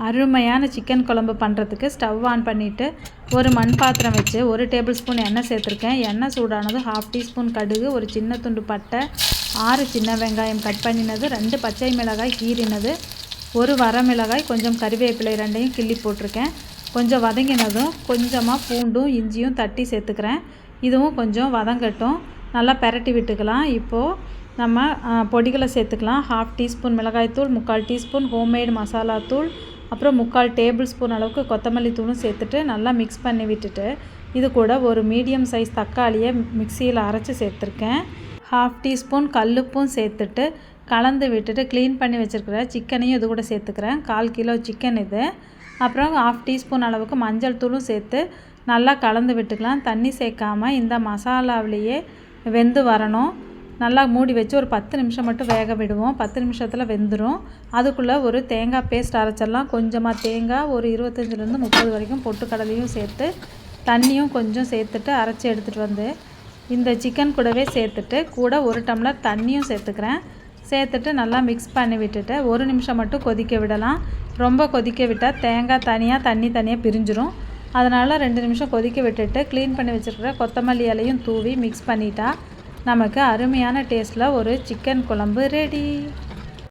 அருமையான சிக்கன் குழம்பு பண்ணுறதுக்கு ஸ்டவ் ஆன் பண்ணிவிட்டு ஒரு மண் பாத்திரம் வச்சு 1 டேபிள் ஸ்பூன் எண்ணெய் சேர்த்துருக்கேன். எண்ணெய் சூடானது 1/2 டீஸ்பூன் கடுகு, ஒரு சின்ன துண்டு பட்டை, 6 சின்ன வெங்காயம் கட் பண்ணினது, 2 பச்சை மிளகாய் கீறினது, ஒரு வரமிளகாய், கொஞ்சம் கறிவேப்பிலை 2ஐயும் கிள்ளி போட்டிருக்கேன். கொஞ்சம் வதங்கினதும் கொஞ்சமாக பூண்டும் இஞ்சியும் தட்டி சேர்த்துக்கிறேன். இதுவும் கொஞ்சம் வதங்கட்டும், நல்லா பெரட்டி விட்டுக்கலாம். இப்போது நம்ம பொடிகளை சேர்த்துக்கலாம். 1/2 டீஸ்பூன் மிளகாய்த்தூள், 3/4 டீஸ்பூன் ஹோம்மேட் மசாலா தூள், அப்புறம் 3/4 டேபிள் ஸ்பூன் அளவுக்கு கொத்தமல்லி தூளும் சேர்த்துட்டு நல்லா மிக்ஸ் பண்ணி விட்டுட்டு இது கூட ஒரு மீடியம் சைஸ் தக்காளியை மிக்சியில் அரைச்சி சேர்த்துருக்கேன். 1/2 டீஸ்பூன் கல்லுப்பும் சேர்த்துட்டு கலந்து விட்டுட்டு க்ளீன் பண்ணி வச்சுருக்கிற சிக்கனையும் இது கூட சேர்த்துக்கிறேன். 1/4 கிலோ சிக்கன் இது. அப்புறம் 1/2 டீஸ்பூன் அளவுக்கு மஞ்சள் தூளும் சேர்த்து நல்லா கலந்து விட்டுக்கலாம். தண்ணி சேர்க்காமல் இந்த மசாலாவிலேயே வெந்து வரணும். நல்லா மூடி வச்சு ஒரு 10 நிமிஷம் மட்டும் வேக விடுவோம். 10 நிமிஷத்தில் வெந்துடும். அதுக்குள்ளே ஒரு தேங்காய் பேஸ்ட் அரைச்சிடலாம். கொஞ்சமாக தேங்காய், ஒரு 25லேருந்து 30 வரைக்கும் பொட்டுக்கடலையும் சேர்த்து தண்ணியும் கொஞ்சம் சேர்த்துட்டு அரைச்சி எடுத்துகிட்டு வந்து இந்த சிக்கன் கூடவே சேர்த்துட்டு கூட 1 டம்ளர் தண்ணியும் சேர்த்துக்கிறேன். சேர்த்துட்டு நல்லா மிக்ஸ் பண்ணி விட்டுட்டு 1 நிமிஷம் மட்டும் கொதிக்க விடலாம். ரொம்ப கொதிக்க விட்டால் தேங்காய் தனியாக தண்ணி தனியாக பிரிஞ்சிடும். அதனால் 2 நிமிஷம் கொதிக்க விட்டுட்டு க்ளீன் பண்ணி வச்சுருக்கிற கொத்தமல்லி இலையும் தூவி மிக்ஸ் பண்ணிட்டா நமக்கு அருமையான டேஸ்ட்டில் ஒரு சிக்கன் குழம்பு ரெடி.